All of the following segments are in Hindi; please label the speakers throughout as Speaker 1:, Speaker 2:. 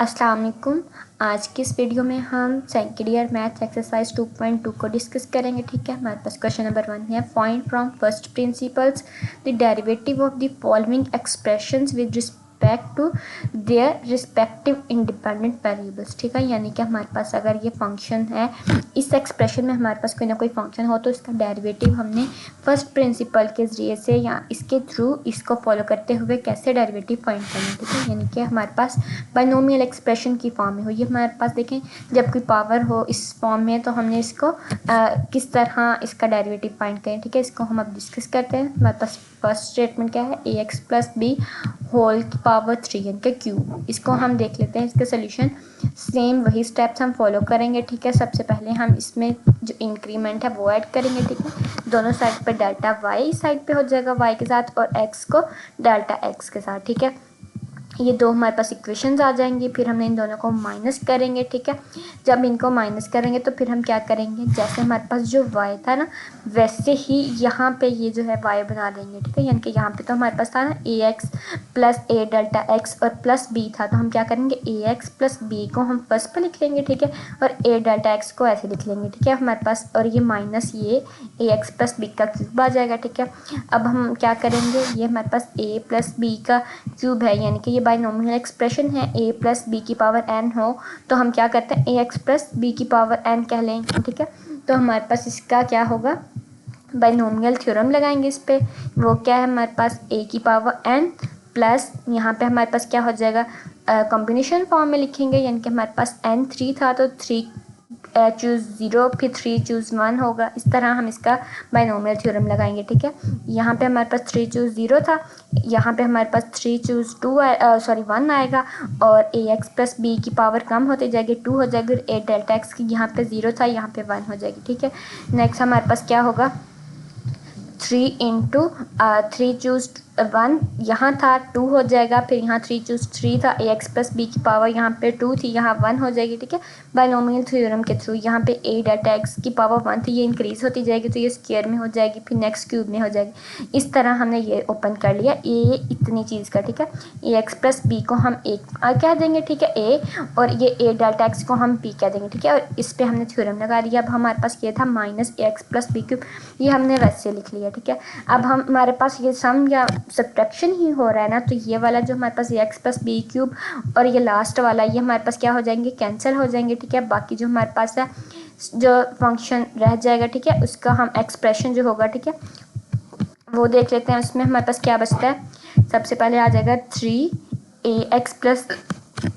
Speaker 1: अस्सलाम वालेकुम। आज की इस वीडियो में हम सेकंड ईयर मैथ्स एक्सरसाइज 2.2 को डिस्कस करेंगे। ठीक है, हमारे पास क्वेश्चन नंबर 1 है, find from first principles the derivative of the following expressions with respect to their respective independent variables. ठीक है, यानी कि हमारे पास अगर ये फंक्शन है, इस एक्सप्रेशन में हमारे पास कोई ना कोई फंक्शन हो तो इसका डेरिवेटिव हमने फर्स्ट प्रिंसिपल के ज़रिए से या इसके थ्रू इसको फॉलो करते हुए कैसे डेरिवेटिव फाइंड करना। ठीक है, यानी कि हमारे पास बाइनोमियल एक्सप्रेशन की फॉर्म में हो। ये हमारे पास देखें, जब कोई पावर हो इस फॉर्म में तो हमने इसको किस तरह इसका डेरिवेटिव फाइंड करें। ठीक है, इसको हम अब डिस्कस करते हैं। हमारे पास फर्स्ट स्टेटमेंट क्या है, ए एक्स प्लस बी होल की पावर 3 यानी कि क्यूब। इसको हम देख लेते हैं, इसका सोल्यूशन सेम वही स्टेप्स हम फॉलो करेंगे। ठीक है, सबसे पहले हम इसमें जो इंक्रीमेंट है वो ऐड करेंगे। ठीक है, दोनों साइड पर डेल्टा वाई साइड पे हो जाएगा वाई के साथ और एक्स को डेल्टा एक्स के साथ। ठीक है, ये दो हमारे पास इक्वेशंस आ जाएंगी। फिर हमने इन दोनों को माइनस करेंगे। ठीक है, जब इनको माइनस करेंगे तो फिर हम क्या करेंगे, जैसे हमारे पास जो y था ना वैसे ही यहाँ पे ये जो है y बना लेंगे। ठीक है, यानी कि यहाँ पे तो हमारे पास था ना ए एक्स प्लस ए डेल्टा एक्स और प्लस बी था, तो हम क्या करेंगे ए एक्स प्लस बी को हम फर्स्ट पे लिख लेंगे। ठीक है, और ए डेल्टा एक्स को ऐसे लिख लेंगे। ठीक है, हमारे पास और ये माइनस ये ए एक्स प्लस बी का क्यूब आ जाएगा। ठीक है, अब हम क्या करेंगे, ये हमारे पास ए प्लस बी का क्यूब है, यानी कि ये बाइनोमियल एक्सप्रेशन है, a प्लस बी की पावर n हो तो हम क्या करते हैं ए एक्स प्लस बी की पावर n कह लेंगे। ठीक है, तो हमारे पास इसका क्या होगा, बाइनोमियल थ्योरम लगाएंगे इस पे। वो क्या है, हमारे पास a की पावर n प्लस यहाँ पे हमारे पास क्या हो जाएगा, कॉम्बिनेशन फॉर्म में लिखेंगे, यानी कि हमारे पास n 3 था तो 3 चूज़ 0 फिर 3 चूज़ 1 होगा। इस तरह हम इसका बाइनोमियल थ्योरम लगाएंगे। ठीक है, यहाँ पे हमारे पास 3 चूज़ 0 था, यहाँ पे हमारे पास 3 चूज़ 1 आएगा और ए एक्स प्लस बी की पावर कम होती जाएगी, 2 हो जाएगी और ए डेल्टा एक्स की यहाँ पे 0 था यहाँ पे 1 हो जाएगी। ठीक है, नेक्स्ट हमारे पास क्या होगा, 3 इंटू 3 चूज़ 1 यहाँ था 2 हो जाएगा, फिर यहाँ 3 चूज़ 3 था, ए एक्स प्लस बी की पावर यहाँ पे 2 थी यहाँ 1 हो जाएगी। ठीक है, बाइनोमियल थ्योरम के थ्रू यहाँ पे ए डेल्टा एक्स की पावर 1 थी, ये इंक्रीज होती जाएगी तो ये स्क्वायर में हो जाएगी, फिर नेक्स्ट क्यूब में हो जाएगी। इस तरह हमने ये ओपन कर लिया ए इतनी चीज़ का। ठीक है, ए एक्स प्लस बी को हम एक कह देंगे। ठीक है, ए और ये ए डेल्टा एक्स को हम बी कह देंगे। ठीक है, और इस पर हमने थ्योरम लगा दिया। अब हमारे पास ये था माइनस ए एक्स प्लस बी क्यूब, ये हमने वैसे लिख लिया। ठीक है, अब हमारे पास ये सम या सब्ट्रैक्शन ही हो रहा है ना, तो ये वाला जो हमारे पास ए एक्स प्लस बी क्यूब और ये लास्ट वाला ये हमारे पास क्या हो जाएंगे, कैंसिल हो जाएंगे। ठीक है, बाकी जो हमारे पास है जो फंक्शन रह जाएगा, ठीक है, उसका हम एक्सप्रेशन जो होगा, ठीक है, वो देख लेते हैं। उसमें हमारे पास क्या बचता है, सबसे पहले आ जाएगा 3 ax प्लस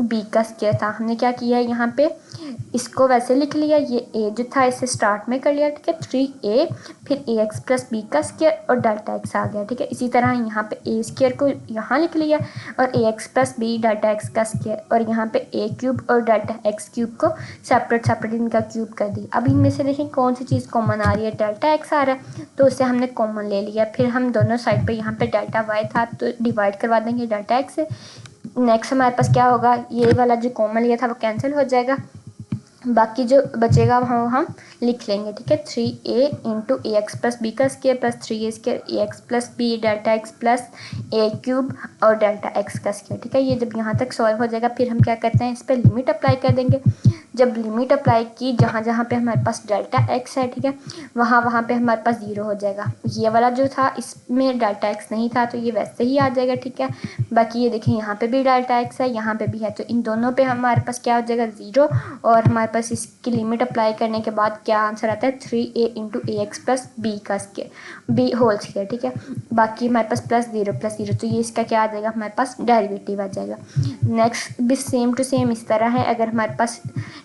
Speaker 1: बी का स्क्वायर था, हमने क्या किया है यहाँ पे इसको वैसे लिख लिया, ये a जो था इसे स्टार्ट में कर लिया। ठीक है, 3a फिर ए एक्स प्लस बी का स्क्वायर और डेल्टा एक्स आ गया। ठीक है, इसी तरह यहाँ पे ए स्क्वायर को यहाँ लिख लिया और a x plus b delta x का स्क्वायर और यहाँ पे ए क्यूब और डेल्टा एक्स क्यूब को सेपरेट सेपरेट इनका क्यूब कर दिया। अब इनमें से देखें कौन सी चीज़ कॉमन आ रही है, डेल्टा एक्स आ रहा है तो उसे हमने कॉमन ले लिया। फिर हम दोनों साइड पर यहाँ पे डेल्टा वाई था तो डिवाइड करवा देंगे डेल्टा एक्स से। नेक्स्ट हमारे पास क्या होगा, ये वाला जो कॉमन लिया था वो कैंसिल हो जाएगा, बाकी जो बचेगा वो हम लिख लेंगे। ठीक है, 3a into a x plus b का square plus 3a square a x plus b delta x plus a cube और डेल्टा एक्स का स्क्वायर। ठीक है, ये जब यहाँ तक सॉल्व हो जाएगा फिर हम क्या करते हैं, इस पर लिमिट अप्लाई कर देंगे। जब लिमिट अप्लाई की जहाँ जहाँ पे हमारे पास डेल्टा एक्स है, ठीक है, वहाँ पे हमारे पास 0 हो जाएगा। ये वाला जो था इसमें डेल्टा एक्स नहीं था तो ये वैसे ही आ जाएगा। ठीक है, बाकी ये देखें यहाँ पे भी डेल्टा एक्स है यहाँ पे भी है, तो इन दोनों पे हमारे पास क्या हो जाएगा 0 और हमारे पास इसकी लिमिट अप्लाई करने के बाद क्या आंसर आता है 3a into a x plus b का स्क्वायर बी होल स्क्वायर। ठीक है, बाकी हमारे पास प्लस 0 तो ये इसका क्या आ जाएगा, हमारे पास डेरिवेटिव आ जाएगा। नेक्स्ट भी सेम टू सेम इस तरह है, अगर हमारे पास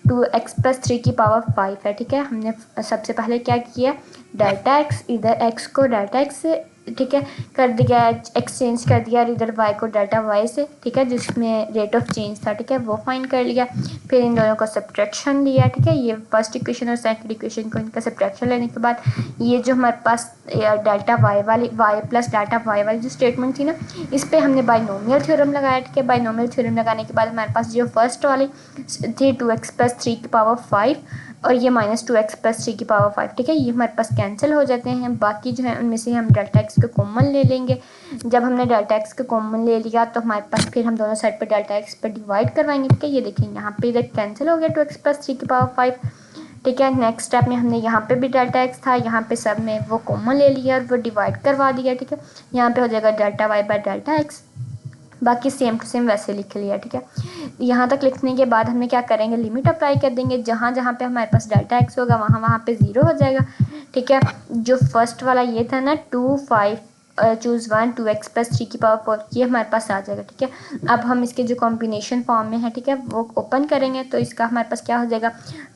Speaker 1: 2x प्लस 3 की पावर 5 है। ठीक है, हमने सबसे पहले क्या किया, डेल्टा एक्स इधर x को डेल्टा एक्स से, ठीक है, कर दिया, एक्सचेंज कर दिया, और इधर y को डेल्टा y से, ठीक है, जिसमें रेट ऑफ चेंज था, ठीक है, वो फाइंड कर लिया। फिर इन दोनों का सब्ट्रैक्शन लिया। ठीक है, ये फर्स्ट इक्वेशन और सेकंड इक्वेशन को इनका सब्ट्रैक्शन लेने के बाद ये जो हमारे पास डेल्टा y वाली y प्लस डेल्टा y वाली जो स्टेटमेंट थी ना, इस पर हमने बाइनोमियल थ्योरम लगाया। ठीक है, बाइनोमियल थ्योरम लगाने के बाद हमारे पास जो फर्स्ट वाली थी 2x प्लस 3 की पावर 5 और ये -2x + 3 की पावर 5, ठीक है। ये हमारे पास कैंसिल हो जाते हैं। बाकी जो है उनमें से हम डेल्टा एक्स को कॉमन ले लेंगे। जब हमने डेल्टा एक्स को कॉमन ले लिया तो हमारे पास फिर हम दोनों साइड पे डेल्टा एक्स पर डिवाइड करवाएंगे, ठीक है। ये देखेंगे यहाँ पे इधर कैंसिल हो गया 2x + 3 की पावर 5, ठीक है। नेक्स्ट स्टेप में हमने यहाँ पे भी डेल्टा एक्स था, यहाँ पे सब में वो कॉमन ले लिया और वो डिवाइड करवा दिया, ठीक है। यहाँ पे हो जाएगा delta Y by delta X, बाकी सेम टू सेम वैसे लिख लिया, ठीक है। यहाँ तक लिखने के बाद हमें क्या करेंगे, लिमिट अप्लाई कर देंगे। जहाँ जहाँ पे हमारे पास डेल्टा एक्स होगा वहाँ पे 0 हो जाएगा, ठीक है। जो फर्स्ट वाला ये था ना 2 5 चूज़ 1 2x + 3 की पावर 4, ये हमारे पास आ जाएगा, ठीक है। अब हम इसके जो कॉम्बिनेशन फॉर्म में है, ठीक है, वो ओपन करेंगे तो इसका हमारे पास क्या हो जाएगा,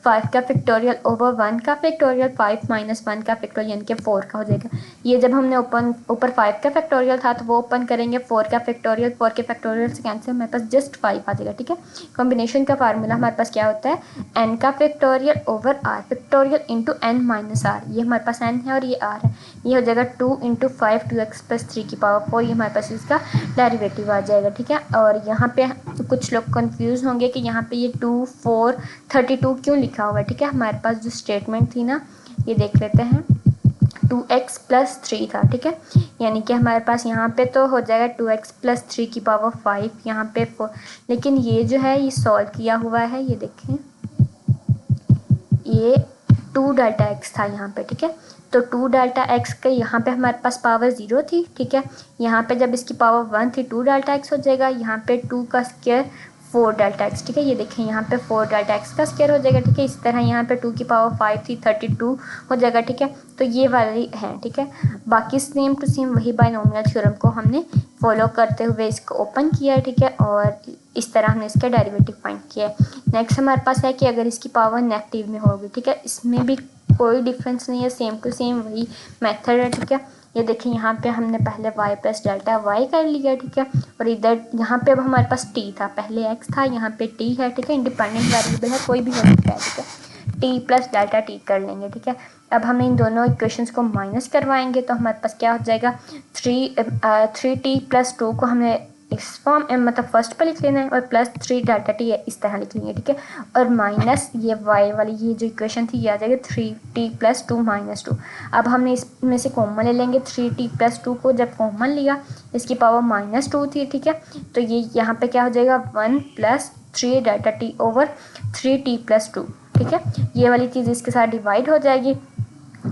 Speaker 1: 5 का फैक्टोरियल ओवर 1 का फैक्टोरियल, 5 - 1 का फैक्टोरियल यानी कि 4 का हो जाएगा। ये जब हमने ऊपर 5 का फैक्टोरियल था तो वो ओपन करेंगे, 4 का फैक्टोरियल, 4 के फैक्टोरियल से कैंसिल, हमारे पास जस्ट 5 आ जाएगा, ठीक है। कॉम्बिनेशन का फार्मूला हमारे पास क्या होता है, n का factorial over r factorial into n - r। ये हमारे पास n है और ये r है। ये हो जाएगा 2 × 5 2x + 3 की पावर 4, ये हमारे पास इसका डेरिवेटिव आ जाएगा, ठीक है। और यहाँ पे कुछ लोग कंफ्यूज होंगे कि यहाँ पे ये 2 4 32 क्यों लिखा हुआ है, ठीक है। हमारे पास जो स्टेटमेंट थी ना, ये देख लेते हैं, 2x + 3 था, ठीक है। यानी कि हमारे पास यहाँ पे तो हो जाएगा 2x + 3 की पावर 5, यहाँ पे 4, लेकिन ये जो है ये सॉल्व किया हुआ है, ये देखें, ये 2 डेल्टा एक्स था यहाँ पे, ठीक है। तो 2 डेल्टा एक्स के यहाँ पे हमारे पास पावर 0 थी, ठीक है। यहाँ पे जब इसकी पावर 1 थी 2 डेल्टा एक्स हो जाएगा, यहाँ पे 2 का स्क्वायर 4 डेल्टा एक्स, ठीक है। ये देखें यहाँ पे 4 डेल्टा एक्स का स्क्वायर हो जाएगा, ठीक है। इस तरह यहाँ पे 2 की पावर 5 थी 32 हो जाएगा, ठीक है। तो ये वाली है, ठीक है। बाकी सेम टू सेम वही बाइनोमियल थ्योरम को हमने फॉलो करते हुए इसको ओपन किया है, ठीक है। और इस तरह हमने इसका डेरिवेटिव फाइंड किया है। नेक्स्ट हमारे पास है कि अगर इसकी पावर नेगेटिव में होगी, ठीक है, इसमें भी कोई डिफरेंस नहीं है, सेम टू सेम वही मेथड है, ठीक है। ये देखिए यहाँ पे हमने पहले y + डेल्टा y कर लिया, ठीक है। और इधर यहाँ पे अब हमारे पास t था, पहले x था, यहाँ पे t है, ठीक है। इंडिपेंडेंट वेरिएबल है, कोई भी हो सकता है, ठीक है। t + डेल्टा t कर लेंगे, ठीक है। अब हम इन दोनों इक्वेशंस को माइनस करवाएंगे तो हमारे पास क्या हो जाएगा, 3t + 2 को हमने इस फॉर्म मतलब फर्स्ट पर लिख लेना है और +3 डेल्टा t है इस तरह लिख लेंगे, ठीक है। और माइनस ये y वाली ये जो इक्वेशन थी ये आ जाएगी 3t + 2 - 2। अब हमने इसमें से कॉमन ले लेंगे, 3t + 2 को जब कॉमन लिया इसकी पावर -2 थी, ठीक है। तो ये यहाँ पे क्या हो जाएगा, 1 + 3 डेल्टा t ओवर 3t + 2, ठीक है। ये वाली चीज़ इसके साथ डिवाइड हो जाएगी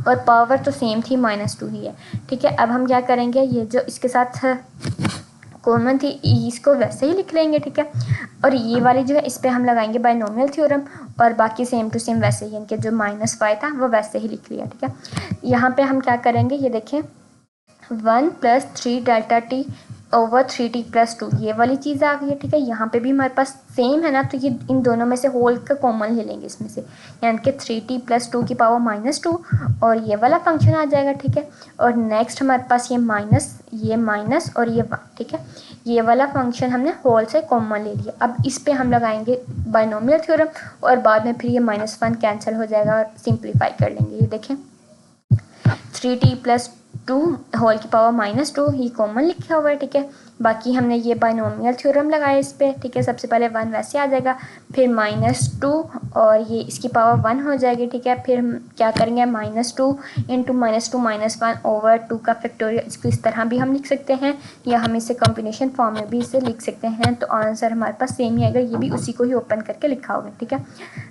Speaker 1: और पावर तो सेम थी, -2 ही है, ठीक है। अब हम क्या करेंगे, ये जो इसके साथ कॉमन थी इसको वैसे ही लिख लेंगे, ठीक है। और ये वाली जो है इस पर हम लगाएंगे बाइनोमियल थ्योरम और बाकी सेम टू सेम वैसे ही, इनके जो -5 था वो वैसे ही लिख लिया, ठीक है। यहाँ पे हम क्या करेंगे, ये देखें, 1 + 3 डेल्टा t ओवर 3t + 2 ये वाली चीज़ आ गई है, ठीक है। यहाँ पे भी हमारे पास सेम है ना, तो ये इन दोनों में से होल का कॉमन ले लेंगे इसमें से, यानी कि 3t + 2 की पावर -2 और ये वाला फंक्शन आ जाएगा, ठीक है। और नेक्स्ट हमारे पास ये माइनस और ये 1, ठीक है। ये वाला फंक्शन हमने होल से कॉमन ले लिया। अब इस पर हम लगाएंगे बाइनोमियल थ्योरम और बाद में फिर ये -1 कैंसिल हो जाएगा और सिंप्लीफाई कर लेंगे। ये देखें, 3t + 2 होल की पावर -2 ही कॉमन लिखा हुआ है, ठीक है। बाकी हमने ये बाइनोमियल थ्योरम लगाया इस पर, ठीक है। सबसे पहले 1 वैसे आ जाएगा, फिर -2 और ये इसकी पावर 1 हो जाएगी, ठीक है। फिर हम क्या करेंगे, -2 × -2 - 1 ओवर 2 का फैक्टोरियल, इसको इस तरह भी हम लिख सकते हैं या हम इसे कॉम्बिनेशन फॉर्म में भी इसे लिख सकते हैं। तो आंसर हमारे पास सेम ही आएगा, ये भी उसी को ही ओपन करके लिखा होगा, ठीक है।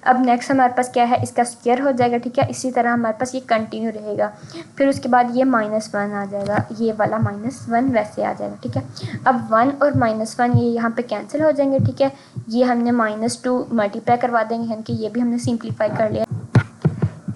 Speaker 1: अब नेक्स्ट हमारे पास क्या है, इसका स्क्वायर हो जाएगा, ठीक है। इसी तरह हमारे पास ये कंटिन्यू रहेगा, फिर उसके बाद ये -1 आ जाएगा, ये वाला -1 वैसे आ जाएगा, ठीक है। अब 1 और -1 ये यहाँ पे कैंसिल हो जाएंगे, ठीक है। ये हमने -2 मल्टीप्लाई करवा देंगे, यानी कि ये भी हमने सिंप्लीफाई कर लिया,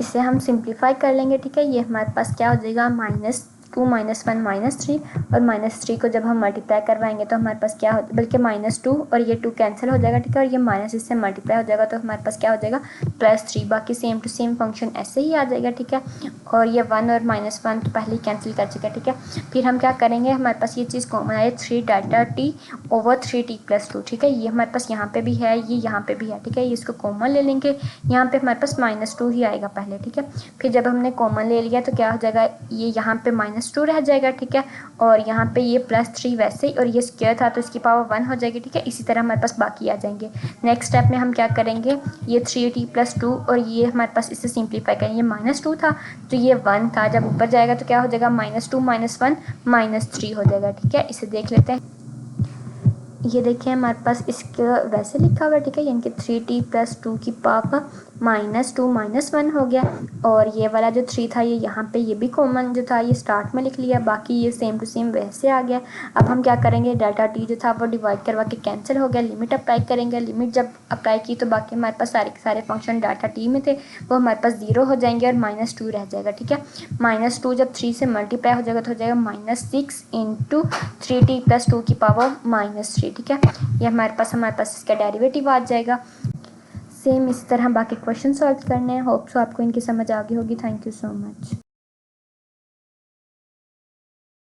Speaker 1: इसे हम सिंप्लीफाई कर लेंगे, ठीक है। ये हमारे पास क्या हो जाएगा, -2 - 1 -3 और -3 को जब हम मल्टीप्लाई करवाएंगे तो हमारे पास क्या हो, बल्कि -2 और ये 2 कैंसिल हो जाएगा, ठीक है। और ये माइनस इससे मल्टीप्लाई हो जाएगा तो हमारे पास क्या हो जाएगा, +3। बाकी सेम टू सेम फंक्शन ऐसे ही आ जाएगा, ठीक है। और ये 1 और -1 तो पहले ही कैंसिल कर चुका है, ठीक है। फिर हम क्या करेंगे, हमारे पास ये चीज़ कॉमन है, 3 डेल्टा t ओवर 3t + 2, ठीक है। ये हमारे पास यहाँ पे भी है, ये यहाँ पे भी है, ठीक है। ये इसको कॉमन ले लेंगे, यहाँ पे हमारे पास -2 ही आएगा पहले, ठीक है। फिर जब हमने कॉमन ले लिया तो क्या हो जाएगा, ये यहाँ पे -2 रह जाएगा, ठीक है। और यहाँ पे ये +3 वैसे ही, और ये स्क्वायर था तो इसकी पावर 1 हो जाएगी, ठीक है। इसी तरह हमारे पास बाकी आ जाएंगे। नेक्स्ट स्टेप में हम क्या करेंगे, ये 3t + 2 और ये हमारे पास इसे सिंप्लीफाई करेंगे। ये -2 था तो ये 1 था, जब ऊपर जाएगा तो क्या हो जाएगा, -2 - 1 -3 हो जाएगा, ठीक है। इसे देख लेते हैं। ये देखिए हमारे पास इसका वैसे लिखा हुआ है, ठीक है, यानी कि 3t + 2 की पावर -2 - 1 हो गया। और ये वाला जो 3 था ये यहाँ पे, ये भी कॉमन जो था ये स्टार्ट में लिख लिया, बाकी ये सेम टू सेम वैसे आ गया। अब हम क्या करेंगे, डाटा t जो था वो डिवाइड करवा के कैंसिल हो गया, लिमिट अप्लाई करेंगे। लिमिट जब अप्लाई की तो बाकी हमारे पास सारे के सारे फंक्शन डाटा t में थे वो हमारे पास 0 हो जाएंगे और -2 रह जाएगा, ठीक है। -2 जब 3 से मल्टीप्लाई हो जाएगा तो हो जाएगा -6 × 3t + 2 की पावर -3, ठीक है। ये हमारे पास इसका डेरिवेटिव आ जाएगा। सेम इसी तरह बाकी क्वेश्चन सॉल्व करने हैं। होप सो आपको इनकी समझ आ गई होगी। Thank you so much.